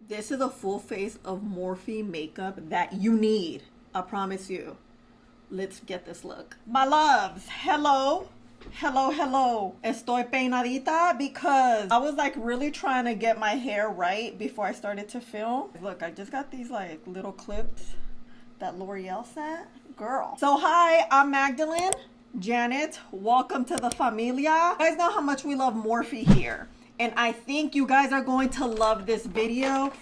This is a full face of Morphe makeup that you need. I promise you. Let's get this look. My loves, hello. Hello. Estoy peinadita because I was like really trying to get my hair right before I started to film. Look, I just got these like little clips that L'Oreal sent. Girl. So hi, I'm Magdalene. Janet, welcome to the Familia. You guys know how much we love Morphe here. And I think you guys are going to love this video.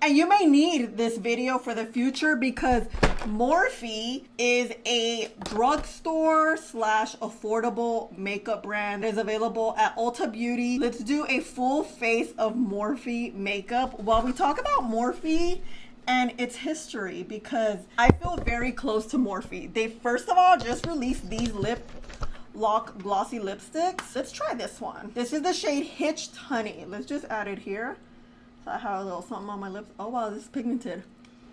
And you may need this video for the future because Morphe is a drugstore slash affordable makeup brand. It is available at Ulta Beauty. Let's do a full face of Morphe makeup while we talk about Morphe and its history, because I feel very close to Morphe. They first of all just released these lip lock glossy lipsticks. Let's try this one. This is the shade Hitched Honey. Let's just add it here. So I have a little something on my lips. Oh wow, this is pigmented.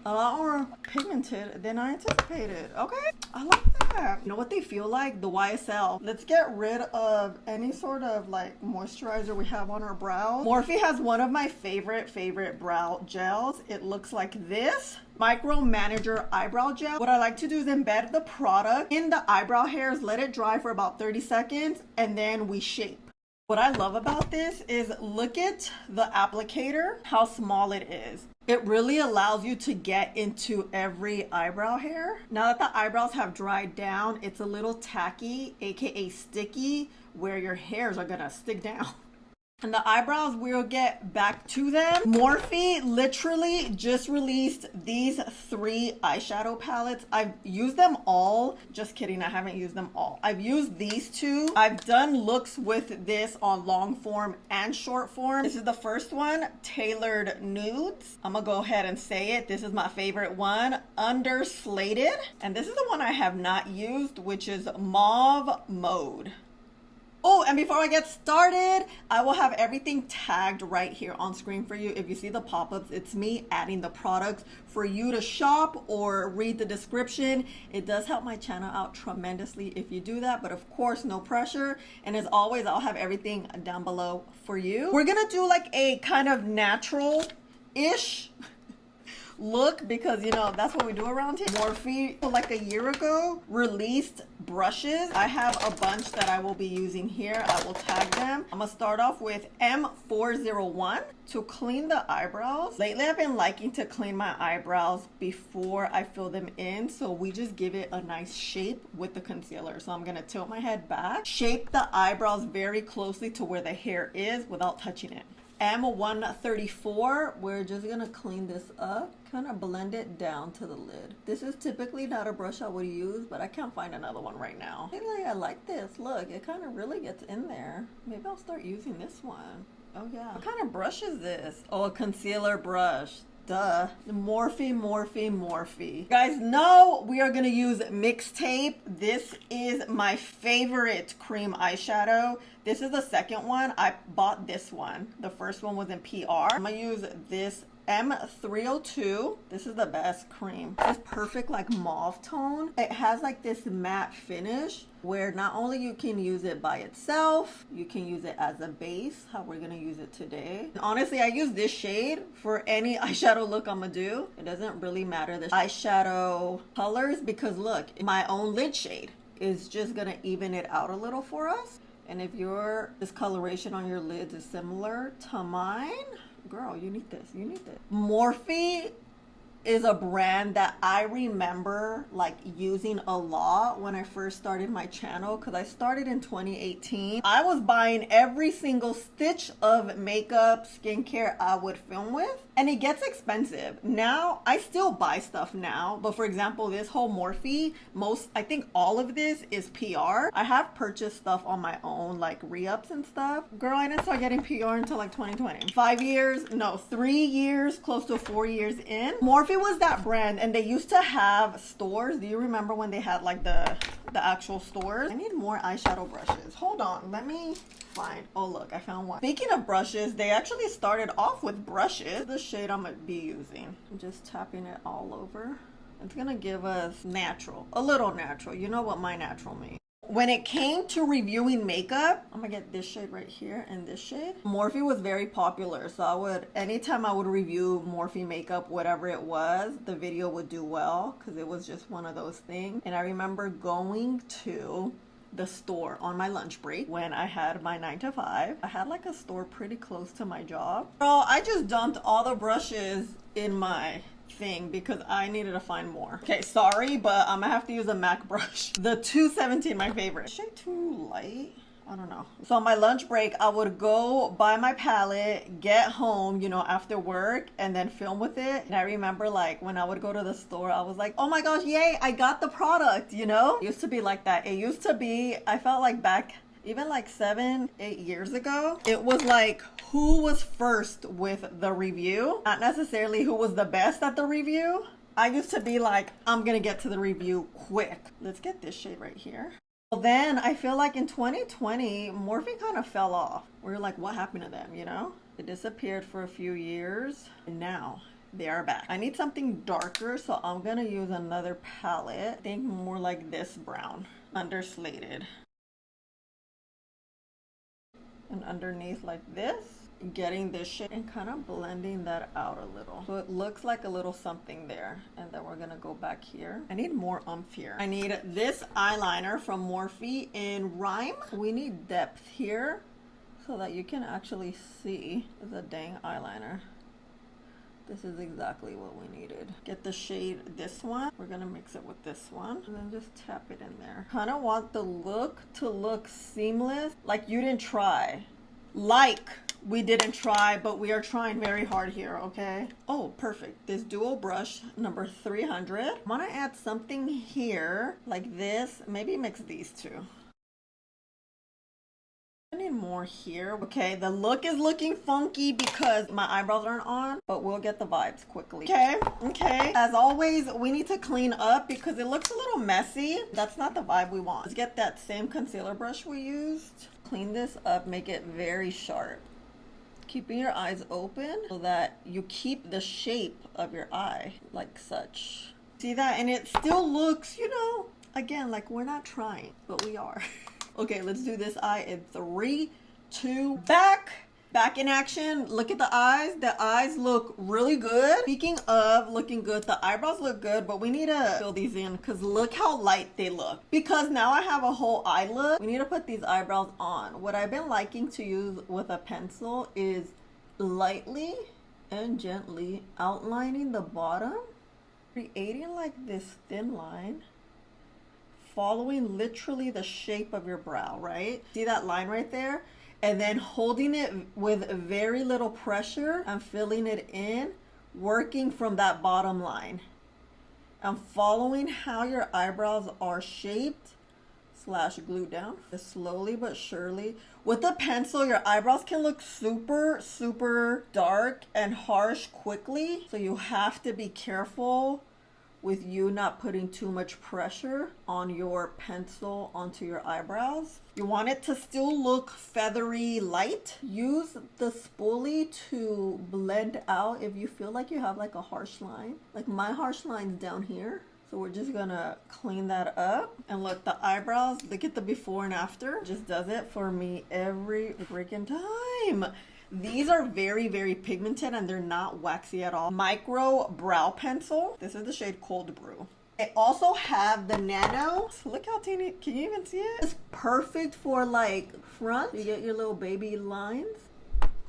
A lot more pigmented than I anticipated. Okay, I like that. You know what they feel like? The YSL. Let's get rid of any sort of like moisturizer we have on our brow. Morphe has one of my favorite brow gels. It looks like this. Micro Manager Eyebrow Gel. What I like to do is embed the product in the eyebrow hairs, let it dry for about 30 seconds, and then we shape. What I love about this is look at the applicator, how small it is. It really allows you to get into every eyebrow hair. Now that the eyebrows have dried down, it's a little tacky, aka sticky, where your hairs are gonna stick down. And the eyebrows, we'll get back to them. Morphe literally just released these 3 eyeshadow palettes. I've used them all. Just kidding, I haven't used them all. I've used these 2. I've done looks with this on long form and short form. This is the first one, Tailored Nudes. I'm gonna go ahead and say it. This is my favorite one, Underslated. And this is the one I have not used, which is Mauve Mode. Oh, and before I get started, I will have everything tagged right here on screen for you. If you see the pop-ups, it's me adding the products for you to shop or read the description. It does help my channel out tremendously if you do that, but of course, no pressure. And as always, I'll have everything down below for you. We're gonna do like a kind of natural-ish look because, you know, that's what we do around here. Morphe, like a year ago, released brushes. I have a bunch that I will be using here. I will tag them. I'm gonna start off with M401 to clean the eyebrows. Lately, I've been liking to clean my eyebrows before I fill them in, so we just give it a nice shape with the concealer. So I'm gonna tilt my head back, shape the eyebrows very closely to where the hair is without touching it. M134, we're just gonna clean this up, kind of blend it down to the lid. This is typically not a brush I would use, but I can't find another one right now. I like this. Look, it kind of really gets in there. Maybe I'll start using this one. Oh yeah. What kind of brush is this? Oh, a concealer brush. Duh. Morphe. You guys know we are gonna use Mixtape. This is my favorite cream eyeshadow. This is the second one. I bought this one. The first one was in PR. I'm gonna use this M302. This is the best cream. It's perfect like mauve tone. It has like this matte finish where not only you can use it by itself, you can use it as a base, how we're gonna use it today. Honestly, I use this shade for any eyeshadow look I'm gonna do. It doesn't really matter the eyeshadow colors because look, my own lid shade is just gonna even it out a little for us. And if your discoloration on your lids is similar to mine, girl, you need this. Morphe is a brand that I remember like using a lot when I first started my channel because I started in 2018. I was buying every single stitch of makeup, skincare I would film with, and it gets expensive. Now, I still buy stuff now, but for example, this whole Morphe, I think all of this is PR. I have purchased stuff on my own, like re-ups and stuff. Girl, I didn't start getting PR until like 2020. 3 years, close to 4 years in. Morphe was that brand, and they used to have stores. Do you remember when they had like the actual stores? I need more eyeshadow brushes. Hold on, let me find. Oh look, I found one. Speaking of brushes, they actually started off with brushes. The shade I'm gonna be using. I'm just tapping it all over. It's gonna give us natural, a little natural. You know what my natural means. When it came to reviewing makeup, I'm gonna get this shade right here and this shade. Morphe was very popular, so anytime I would review Morphe makeup, whatever it was, the video would do well because it was just one of those things. And I remember going to the store on my lunch break when I had my 9 to 5. I had like a store pretty close to my job. Girl, I just dumped all the brushes in my thing because I needed to find more. Okay, sorry, but I'm gonna have to use a MAC brush. The 217, my favorite. Shade too light? I don't know. So on my lunch break, I would go buy my palette, get home, you know, after work, and then film with it. And I remember like when I would go to the store, I was like, oh my gosh, yay, I got the product, you know? It used to be like that. It used to be, I felt like back even like 7-8 years ago, it was like who was first with the review, not necessarily who was the best at the review. I used to be like, I'm gonna get to the review quick. Let's get this shade right here. Well, then I feel like in 2020, Morphe kind of fell off. We were like, what happened to them, you know? It disappeared for a few years, and now they are back. I need something darker, so I'm gonna use another palette. I think more like this brown, underslated. And underneath like this, getting this shade and kind of blending that out a little. So it looks like a little something there. And then we're gonna go back here. I need more oomph here. I need this eyeliner from Morphe in Rhyme. We need depth here so that you can actually see the dang eyeliner. This is exactly what we needed. Get the shade, this one. We're gonna mix it with this one and then just tap it in there. Kind of want the look to look seamless, like you didn't try. Like we didn't try, but we are trying very hard here, okay? Oh, perfect. This dual brush, number 300. I wanna add something here, like this. Maybe mix these two. I need more here. Okay, the look is looking funky because my eyebrows aren't on, but we'll get the vibes quickly. Okay. As always, we need to clean up because it looks a little messy. That's not the vibe we want. Let's get that same concealer brush we used. Clean this up, make it very sharp. Keeping your eyes open so that you keep the shape of your eye like such. See that? And it still looks, you know, again, like we're not trying, but we are. Okay, let's do this eye in 3, 2, back in action. Look at the eyes. The eyes look really good. Speaking of looking good, the eyebrows look good, but we need to fill these in because look how light they look. Because now I have a whole eye look, we need to put these eyebrows on. What I've been liking to use with a pencil is lightly and gently outlining the bottom, creating like this thin line, following literally the shape of your brow, right? See that line right there? And then holding it with very little pressure and filling it in, working from that bottom line. And following how your eyebrows are shaped / glued down. Slowly but surely. With a pencil, your eyebrows can look super dark and harsh quickly. So you have to be careful with you not putting too much pressure on your pencil onto your eyebrows. You want it to still look feathery light. Use the spoolie to blend out if you feel like you have like a harsh line. Like my harsh line's down here. So we're just gonna clean that up. And look, the eyebrows, look at the before and after. Just does it for me every freaking time. These are very pigmented and they're not waxy at all. Micro brow pencil. This is the shade Cold Brew. They also have the nano. Look how teeny, can you even see it? It's perfect for like front. You get your little baby lines.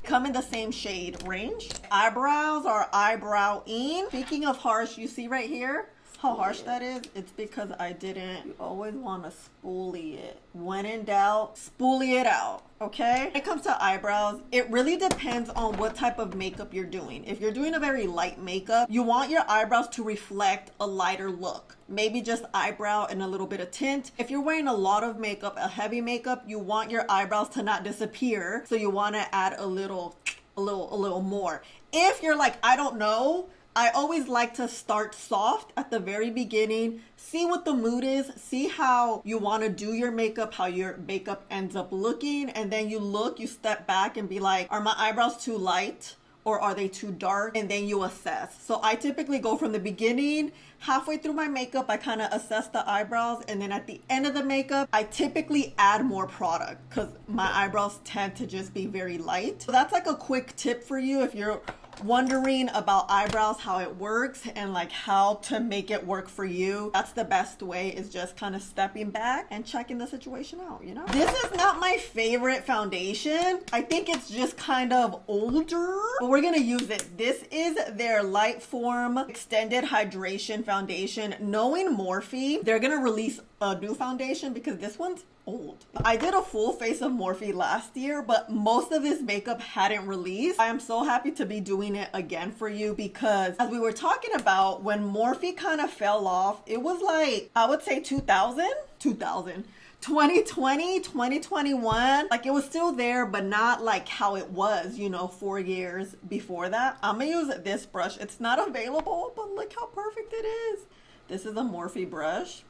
Come in the same shade range. Eyebrows are eyebrow-ing. Speaking of harsh, you see right here how harsh that is? It's because I didn't. You always want to spoolie it. When in doubt, spoolie it out, okay? When it comes to eyebrows, it really depends on what type of makeup you're doing. If you're doing a very light makeup, you want your eyebrows to reflect a lighter look. Maybe just eyebrow and a little bit of tint. If you're wearing a lot of makeup, a heavy makeup, you want your eyebrows to not disappear. So you want to add a little more. If you're like, I don't know, I always like to start soft at the very beginning, see what the mood is, see how you want to do your makeup, how your makeup ends up looking, and then you step back and be like, are my eyebrows too light? or are they too dark? And then you assess. So I typically go from the beginning, halfway through my makeup, I kind of assess the eyebrows. And then at the end of the makeup, I typically add more product because my eyebrows tend to just be very light. So that's like a quick tip for you if you're wondering about eyebrows, how it works and like how to make it work for you. That's the best way, is just kind of stepping back and checking the situation out, you know? This is not my favorite foundation. I think it's just kind of older, but we're gonna use it. This is their Light Form Extended Hydration Foundation. Knowing Morphe, they're gonna release a new foundation because this one's old. I did a full face of Morphe last year, but most of this makeup hadn't released. I am so happy to be doing it again for you because, as we were talking about, when Morphe kind of fell off, it was like, I would say 2020, 2021, like it was still there, but not like how it was, you know, 4 years before that. I'm gonna use this brush. It's not available, but look how perfect it is. This is a Morphe brush.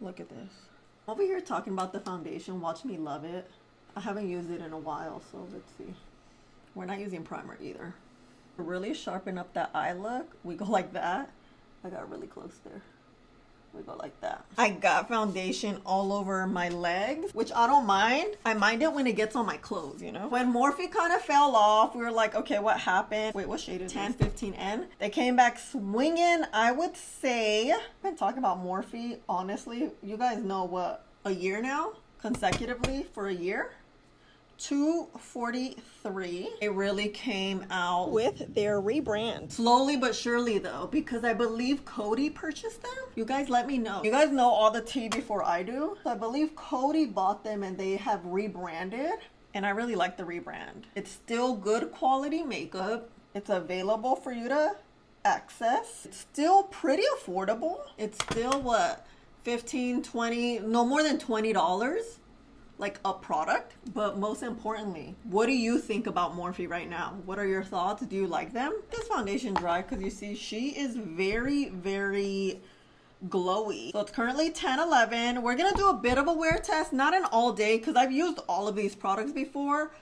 Look at this. Over here talking about the foundation. Watch me love it. I haven't used it in a while, so let's see. We're not using primer either. To really sharpen up that eye look, we go like that. I got really close there. We go like that. I got foundation all over my legs, which I don't mind. I mind it when it gets on my clothes, you know? When Morphe kind of fell off, we were like, okay, what happened? Wait, what shade is 1015N? They came back swinging. I would say, I've been talking about Morphe, honestly. You guys know what, a year now? Consecutively for a year? 243. It really came out with their rebrand. Slowly but surely though, because I believe Cody purchased them. You guys let me know. You guys know all the tea before I do. So I believe Cody bought them and they have rebranded. And I really like the rebrand. It's still good quality makeup. It's available for you to access. It's still pretty affordable. It's still what, 15, 20, no more than $20. Like a product. But most importantly, what do you think about Morphe right now? What are your thoughts? Do you like them? This foundation dry because you see she is very, very glowy. So it's currently 10:11. We're gonna do a bit of a wear test, not an all day because I've used all of these products before,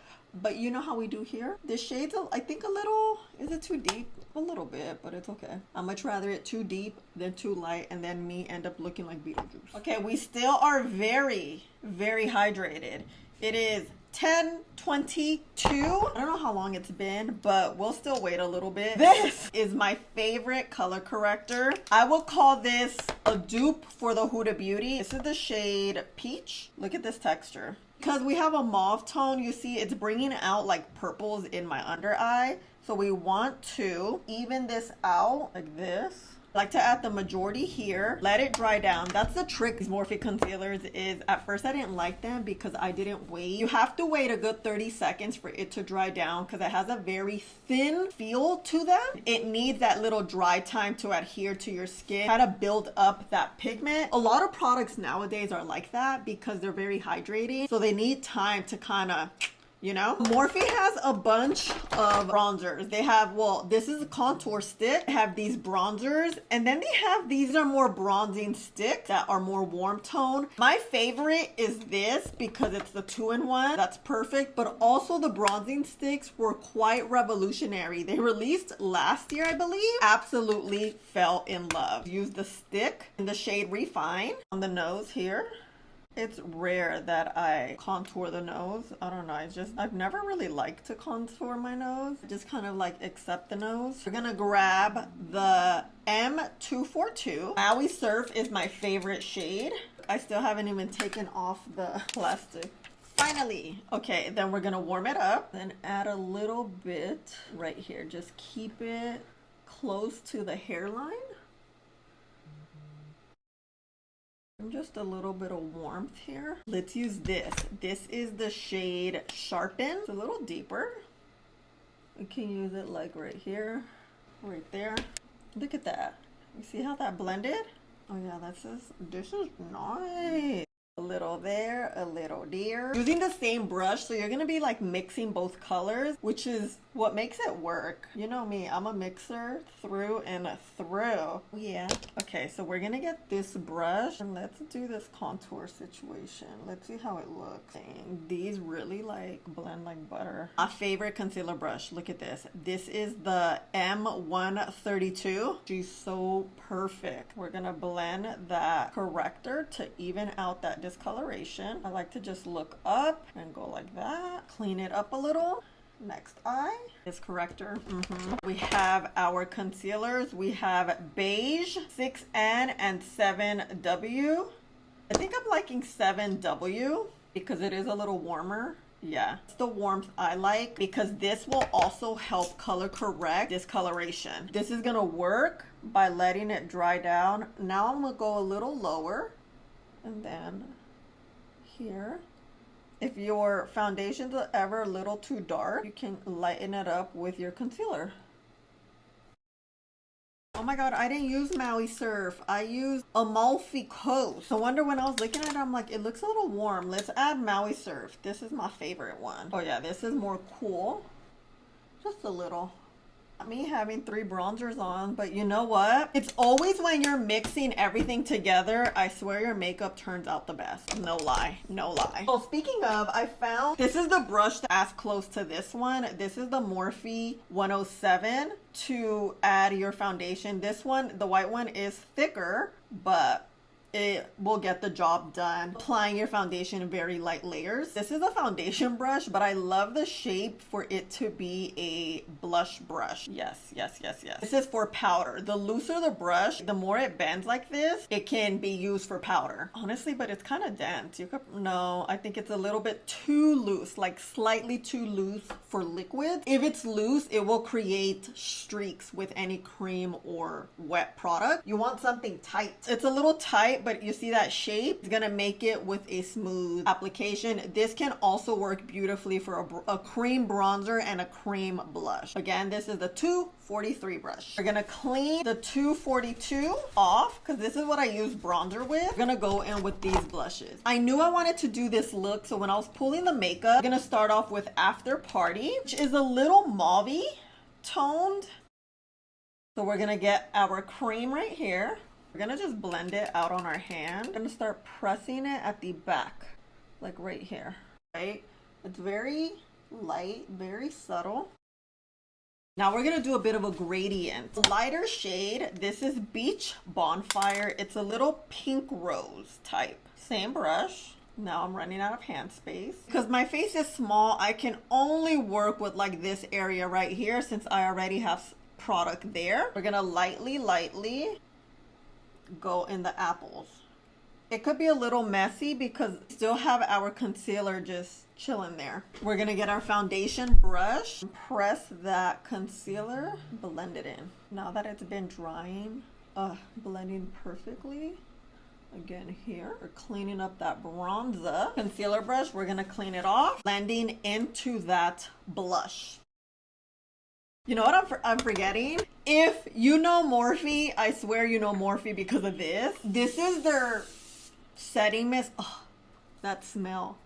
but you know how we do here. This shade's I think a little, is it too deep? A little bit, but it's okay. I'd much rather it too deep than too light and then me end up looking like Beetlejuice. Okay, we still are very, very hydrated. It is 10:22. I don't know how long it's been, but we'll still wait a little bit. This is my favorite color corrector. I will call this a dupe for the Huda Beauty. This is the shade Peach. Look at this texture. Because we have a mauve tone, you see it's bringing out like purples in my under eye. So we want to even this out like this. I like to add the majority here, let it dry down. That's the trick with Morphe concealers is at first I didn't like them because I didn't wait. You have to wait a good 30 seconds for it to dry down because it has a very thin feel to them. It needs that little dry time to adhere to your skin, kind of build up that pigment. A lot of products nowadays are like that because they're very hydrating. So they need time to kind of, you know. Morphe has a bunch of bronzers. They have, well, this is a contour stick. They have these bronzers, and then they have these are more bronzing sticks that are more warm tone. My favorite is this because it's the 2-in-1. That's perfect, but also the bronzing sticks were quite revolutionary. They released last year, I believe. Absolutely fell in love. Use the stick in the shade Refine on the nose here. It's rare that I contour the nose. I don't know. I've never really liked to contour my nose. I just kind of like accept the nose. We're gonna grab the M242. Maui Surf is my favorite shade. I still haven't even taken off the plastic. Finally. Okay, then we're gonna warm it up. Then add a little bit right here. Just keep it close to the hairline. Just a little bit of warmth here. Let's use this. This is the shade Sharpen. It's a little deeper. We can use it like right here, right there. Look at that. You see how that blended? Oh yeah, this is nice. A little there, a little there. Using the same brush, so you're gonna be like mixing both colors, which is what makes it work. You know me, I'm a mixer through and through. Yeah. Okay, so we're gonna get this brush and let's do this contour situation. Let's see how it looks. Dang, these really like blend like butter. My favorite concealer brush, look at this. This is the M132. She's so perfect. We're gonna blend that corrector to even out that discoloration. I like to just look up and go like that. Clean it up a little. Next eye is corrector. We have our concealers. We have beige, 6N, and 7W. I think I'm liking 7W because it is a little warmer. Yeah, it's the warmth I like because this will also help color correct discoloration. This is gonna work by letting it dry down. Now I'm gonna go a little lower and then here. If your foundation's ever a little too dark, you can lighten it up with your concealer. Oh my god, I didn't use Maui Surf. I used Amalfi Coast. No wonder when I was looking at it, I'm like, it looks a little warm. Let's add Maui Surf. This is my favorite one. Oh yeah, this is more cool. Just a little. Me having 3 bronzers on, but you know what? It's always when you're mixing everything together, I swear your makeup turns out the best. No lie, no lie. Oh, speaking of, I found this is the brush as close to this one. This is the Morphe 107 to add your foundation. This one, the white one, is thicker, but it will get the job done. Applying your foundation in very light layers. This is a foundation brush, but I love the shape for it to be a blush brush. Yes, yes, yes, yes. This is for powder. The looser the brush, the more it bends like this, it can be used for powder. Honestly, but it's kind of dense. You could, no, I think it's a little bit too loose, like slightly too loose for liquid. If it's loose, it will create streaks with any cream or wet product. You want something tight. It's a little tight, but you see that shape? It's gonna make it with a smooth application. This can also work beautifully for a cream bronzer and a cream blush. Again, this is the 243 brush. We're gonna clean the 242 off because this is what I use bronzer with. We're gonna go in with these blushes. I knew I wanted to do this look, so when I was pulling the makeup, I'm gonna start off with After Party, which is a little mauve-y toned. So we're gonna get our cream right here. We're gonna just blend it out on our hand. I'm gonna start pressing it at the back, like right here, right? It's very light, very subtle. Now we're gonna do a bit of a gradient. Lighter shade, this is Beach Bonfire. It's a little pink rose type. Same brush. Now I'm running out of hand space. Because my face is small, I can only work with like this area right here since I already have product there. We're gonna lightly go in the apples. It could be a little messy because we still have our concealer just chilling there. We're gonna get our foundation brush, press that concealer, blend it in. Now that it's been drying, blending perfectly. Again here, we're cleaning up that bronzer. Concealer brush, we're gonna clean it off, blending into that blush. You know what I'm forgetting? If you know Morphe, I swear you know Morphe because of this. This is their setting mist. Oh, that smell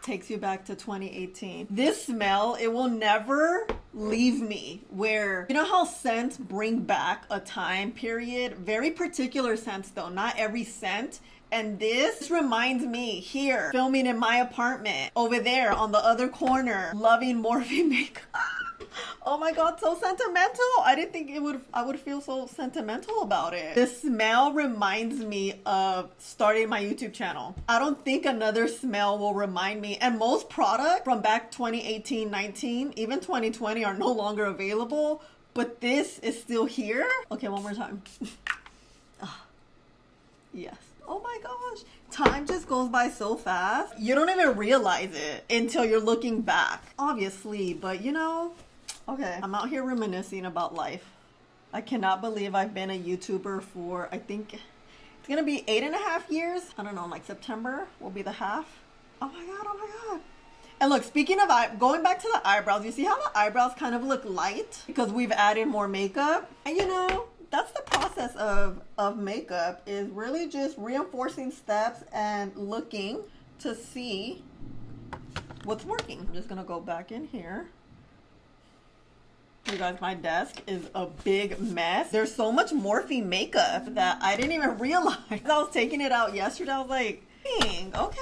takes you back to 2018. This smell, it will never leave me. Where, you know how scents bring back a time period? Very particular scents though, not every scent. And this reminds me here, filming in my apartment, over there on the other corner, loving Morphe makeup. Oh my god, so sentimental. I didn't think I would feel so sentimental about it. The smell reminds me of starting my YouTube channel. I don't think another smell will remind me. And most products from back 2018, 19, even 2020 are no longer available. But this is still here. Okay, one more time. Yes. Oh my gosh. Time just goes by so fast. You don't even realize it until you're looking back. Obviously, but you know. Okay, I'm out here reminiscing about life. I cannot believe I've been a YouTuber for, I think it's gonna be 8.5 years. I don't know, like September will be the half. Oh my god, oh my god. And look, speaking of going back to the eyebrows, you see how the eyebrows kind of look light because we've added more makeup? And you know, that's the process of makeup, is really just reinforcing steps and looking to see what's working. I'm just gonna go back in here. You guys, my desk is a big mess. There's so much Morphe makeup that I didn't even realize. I was taking it out yesterday. I was like, dang, okay,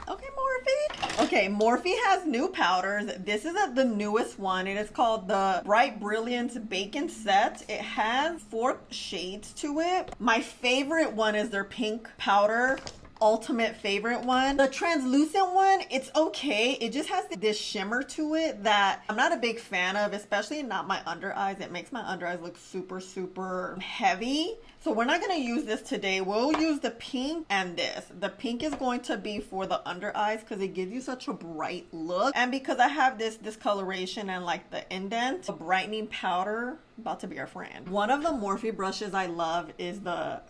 Morphe. Okay, Morphe has new powders. This is the newest one. It is called the Bright Brilliance Bacon Set. It has 4 shades to it. My favorite one is their pink powder. Ultimate favorite one. The translucent one, it's okay. It just has this shimmer to it that I'm not a big fan of, especially not my under eyes. It makes my under eyes look super, super heavy. So we're not gonna use this today. We'll use the pink and this. The pink is going to be for the under eyes because it gives you such a bright look. And because I have this discoloration and like the indent, the brightening powder, about to be our friend. One of the Morphe brushes I love is the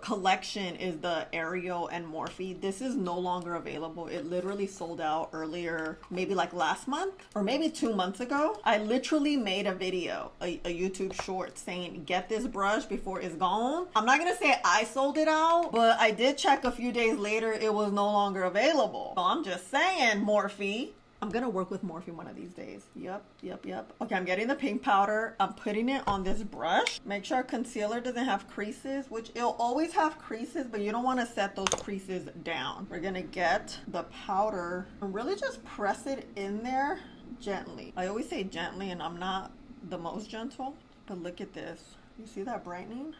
collection is the Ariel and Morphe. This is no longer available. It literally sold out earlier, maybe like last month or maybe 2 months ago. I literally made a video, a YouTube short saying, get this brush before it's gone. I'm not gonna say I sold it out, but I did check a few days later, it was no longer available. So I'm just saying, Morphe. I'm gonna work with Morphe one of these days. Yep. Okay, I'm getting the pink powder. I'm putting it on this brush. Make sure our concealer doesn't have creases, which it'll always have creases, but you don't wanna set those creases down. We're gonna get the powder and really just press it in there gently. I always say gently and I'm not the most gentle, but look at this. You see that brightening?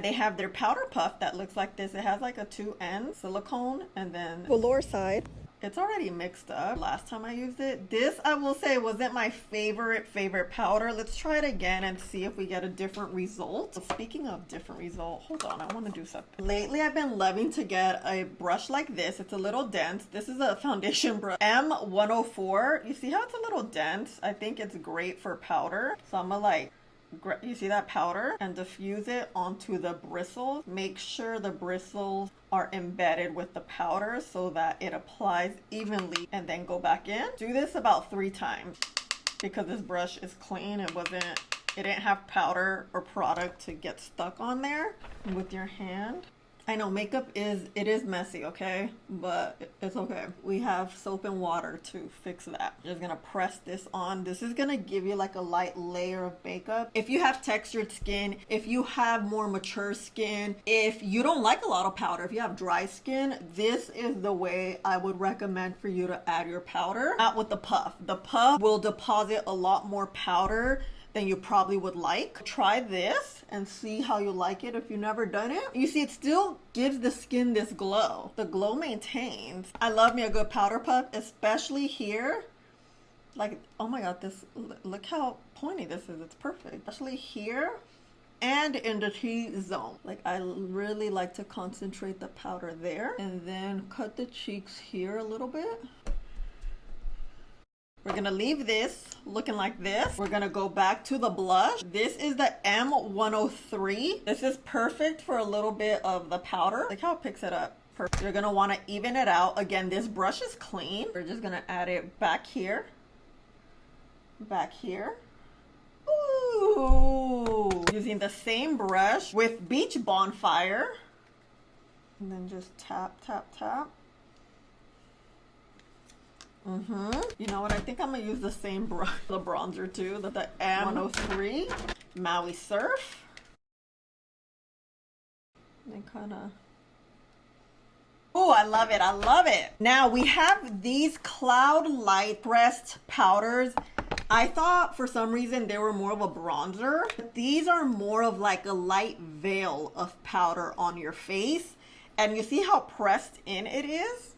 They have their powder puff that looks like this. It has like a 2 end silicone and then the lower side. It's already mixed up. Last time I used it, this I will say wasn't my favorite powder. Let's try it again and see if we get a different result. So speaking of different result, hold on, I want to do something. Lately I've been loving to get a brush like this. It's a little dense. This is a foundation brush, M104. You see how it's a little dense? I think it's great for powder. So I'm gonna like, you see that powder, and diffuse it onto the bristles. Make sure the bristles are embedded with the powder so that it applies evenly, and then go back in. Do this about 3 times because this brush is clean. It didn't have powder or product to get stuck on there. With your hand, I know makeup is messy, okay, but it's okay. We have soap and water to fix that. Just gonna press this on. This is gonna give you like a light layer of makeup. If you have textured skin, if you have more mature skin, if you don't like a lot of powder, if you have dry skin, this is the way I would recommend for you to add your powder. Not with the puff. The puff will deposit a lot more powder than you probably would like. Try this and see how you like it if you've never done it. You see, it still gives the skin this glow. The glow maintains. I love me a good powder puff, especially here. Like, oh my God, look how pointy this is. It's perfect. Especially here and in the T-zone. Like, I really like to concentrate the powder there and then cut the cheeks here a little bit. We're gonna leave this looking like this. We're gonna go back to the blush. This is the M103. This is perfect for a little bit of the powder. Like how it picks it up. Perfect. You're gonna wanna even it out. Again, this brush is clean. We're just gonna add it back here. Back here. Ooh. Using the same brush with Beach Bonfire. And then just tap, tap, tap. You know what? I think I'm gonna use the same brush, the bronzer too, the M103 Maui Surf. And kind of. Oh, I love it! I love it. Now we have these Cloud Light pressed powders. I thought for some reason they were more of a bronzer. These are more of like a light veil of powder on your face, and you see how pressed in it is.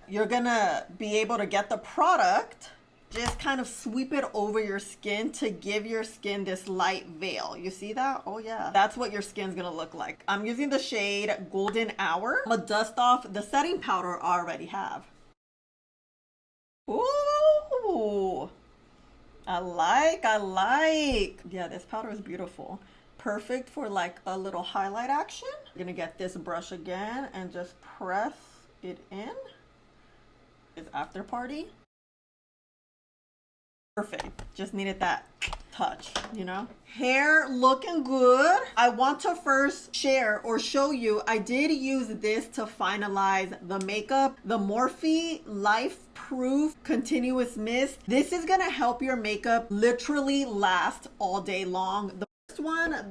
You're gonna be able to get the product, just kind of sweep it over your skin to give your skin this light veil. You see that? Oh yeah. That's what your skin's gonna look like. I'm using the shade Golden Hour. I'm gonna dust off the setting powder I already have. Ooh, I like. Yeah, this powder is beautiful. Perfect for like a little highlight action. I'm gonna get this brush again and just press it in. It's After Party. Perfect. Just needed that touch, you know? Hair looking good. I want to first share or show you, I did use this to finalize the makeup, the Morphe Life Proof Continuous Mist. This is gonna help your makeup literally last all day long.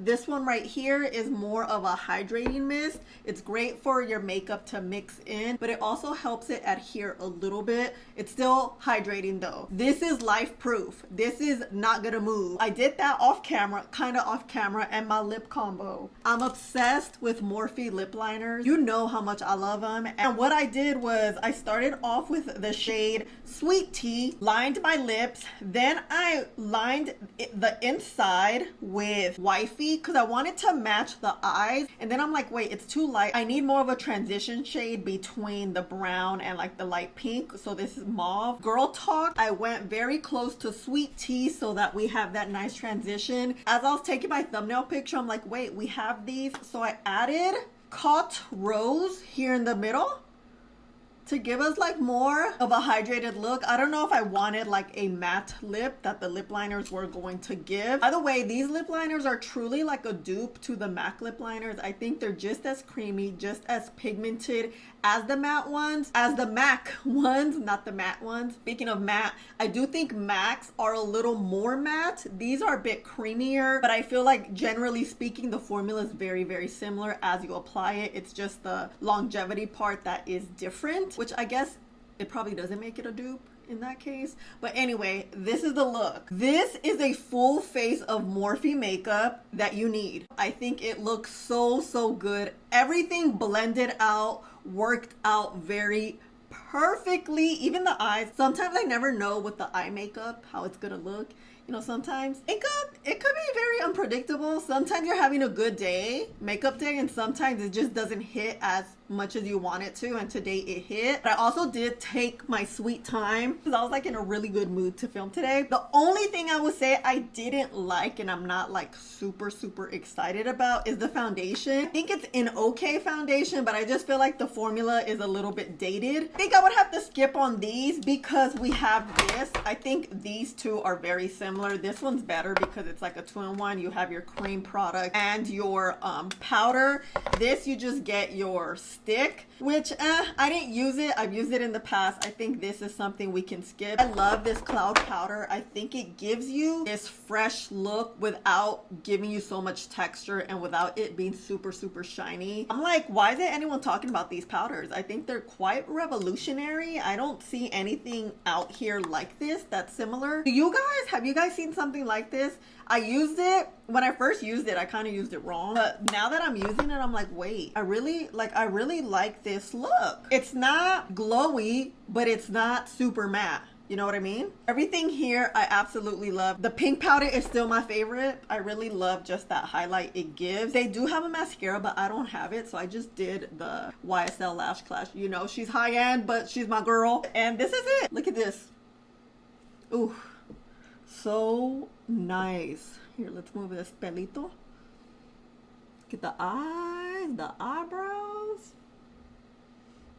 This one right here is more of a hydrating mist. It's great for your makeup to mix in, but it also helps it adhere a little bit. It's still hydrating though. This is life proof. This is not gonna move. I did that off camera, kind of off camera, and my lip combo. I'm obsessed with Morphe lip liners. You know how much I love them. And what I did was I started off with the shade Sweet Tea, lined my lips, then I lined the inside with Wifey because I wanted to match the eyes, and then I'm like, wait, it's too light. I need more of a transition shade between the brown and like the light pink, so this is mauve. Girl Talk, I went very close to Sweet Tea so that we have that nice transition. As I was taking my thumbnail picture, I'm like, wait, we have these, so I added Caught Rose here in the middle to give us like more of a hydrated look. I don't know if I wanted like a matte lip that the lip liners were going to give. By the way, these lip liners are truly like a dupe to the MAC lip liners. I think they're just as creamy, just as pigmented as the matte ones, as the MAC ones, not the matte ones. Speaking of matte, I do think MACs are a little more matte. These are a bit creamier, but I feel like generally speaking, the formula is very, very similar as you apply it. It's just the longevity part that is different, which I guess it probably doesn't make it a dupe in that case. But anyway, this is the look. This is a full face of Morphe makeup that you need. I think it looks so, so good. Everything blended out, worked out very perfectly. Even the eyes. Sometimes I never know with the eye makeup how it's gonna look. You know, sometimes it could be very unpredictable. Sometimes you're having a good day, makeup day, and sometimes it just doesn't hit as much as you want it to, and today it hit. But I also did take my sweet time because I was like in a really good mood to film today. The only thing I would say I didn't like, and I'm not like super excited about, is the foundation. I think it's an okay foundation, but I just feel like the formula is a little bit dated. I think I would have to skip on these because we have this. I think these two are very similar. This one's better because it's like a 2-in-1. You have your cream product and your powder. This you just get your stick, which I didn't use it. I've used it in the past. I think this is something we can skip. I love this cloud powder. I think it gives you this fresh look without giving you so much texture and without it being super shiny. I'm like, why isn't anyone talking about these powders? I think they're quite revolutionary. I don't see anything out here like this that's similar. Have you guys seen something like this? I used it when I first used it. I kind of used it wrong, but now that I'm using it, I'm like, wait, I really like this look. It's not glowy, but it's not super matte. You know what I mean? Everything here I absolutely love. The pink powder is still my favorite. I really love just that highlight it gives. They do have a mascara, but I don't have it, so I just did the YSL Lash Clash. You know, she's high end, but she's my girl. And this is it. Look at this. Ooh, so nice. Here, let's move this pelito. Get the eyes, the eyebrows,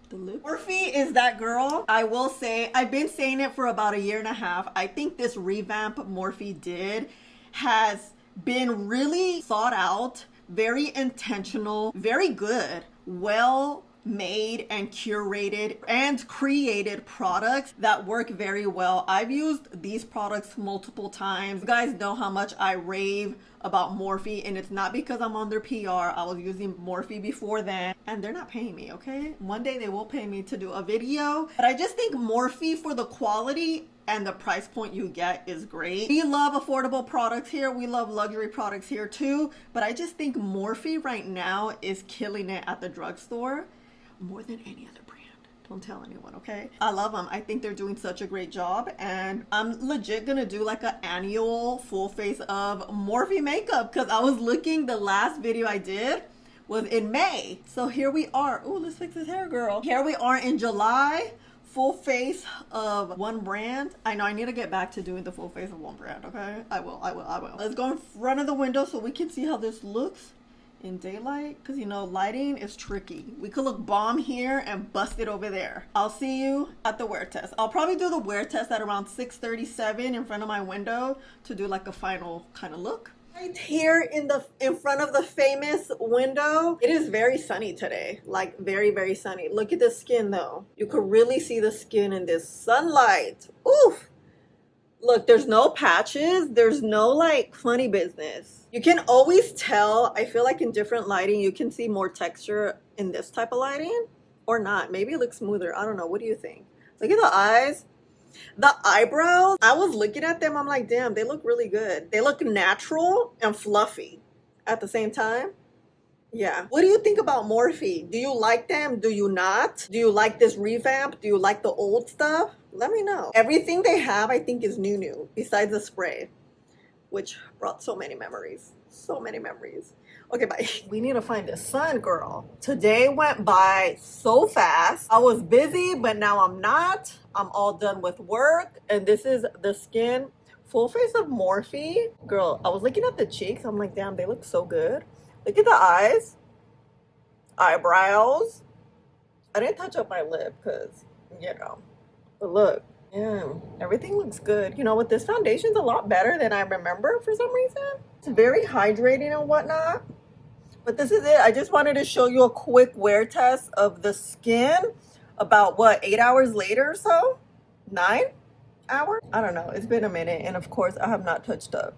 the lips. Morphe is that girl. I will say, I've been saying it for about 1.5 years. I think this revamp Morphe did has been really thought out, very intentional, very good, well made and curated and created products that work very well. I've used these products multiple times. You guys know how much I rave about Morphe, and it's not because I'm on their PR. I was using Morphe before then, and they're not paying me, okay? One day they will pay me to do a video, but I just think Morphe, for the quality and the price point you get, is great. We love affordable products here. We love luxury products here too, but I just think Morphe right now is killing it at the drugstore more than any other brand. Don't tell anyone, okay? I love them. I think they're doing such a great job, and I'm legit gonna do like an annual full face of Morphe makeup, because I was looking, the last video I did was in May. So here we are. Oh, let's fix his hair, girl. Here we are in July, full face of one brand. I know I need to get back to doing the full face of one brand, okay? I will. Let's go in front of the window so we can see how this looks in daylight, because you know lighting is tricky. We could look bomb here and bust it over there. I'll see you at the wear test. I'll probably do the wear test at around 6:37 in front of my window to do like a final kind of look. Right here in front of the famous window, it is very sunny today, like very sunny. Look at the skin though. You could really see the skin in this sunlight. Oof. Look, there's no patches. There's no like funny business. You can always tell. I feel like in different lighting, you can see more texture in this type of lighting or not. Maybe it looks smoother. I don't know. What do you think? Look at the eyes. The eyebrows, I was looking at them. I'm like, damn, they look really good. They look natural and fluffy at the same time. Yeah. What do you think about Morphe? Do you like them? Do you not? Do you like this revamp? Do you like the old stuff? Let me know. Everything they have, I think, is new, besides the spray, which brought so many memories. So many memories. Okay, bye. We need to find the sun, girl. Today went by so fast. I was busy, but now I'm not. I'm all done with work. And this is the skin full face of Morphe. Girl, I was looking at the cheeks. I'm like, damn, they look so good. Look at the eyes, eyebrows. I didn't touch up my lip because, you know, but look, yeah, everything looks good. You know what? This foundation's a lot better than I remember for some reason. It's very hydrating and whatnot. But this is it. I just wanted to show you a quick wear test of the skin about what, 8 hours later or so? 9 hours? I don't know. It's been a minute. And of course, I have not touched up.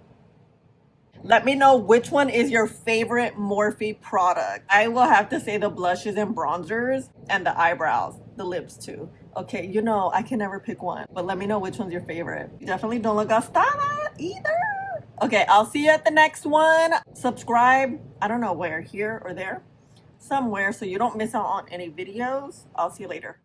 Let me know which one is your favorite Morphe product. I will have to say the blushes and bronzers and the eyebrows, the lips too. Okay, you know, I can never pick one, but let me know which one's your favorite. You definitely don't look gastada either. Okay, I'll see you at the next one. Subscribe, I don't know where, here or there, somewhere, so you don't miss out on any videos. I'll see you later.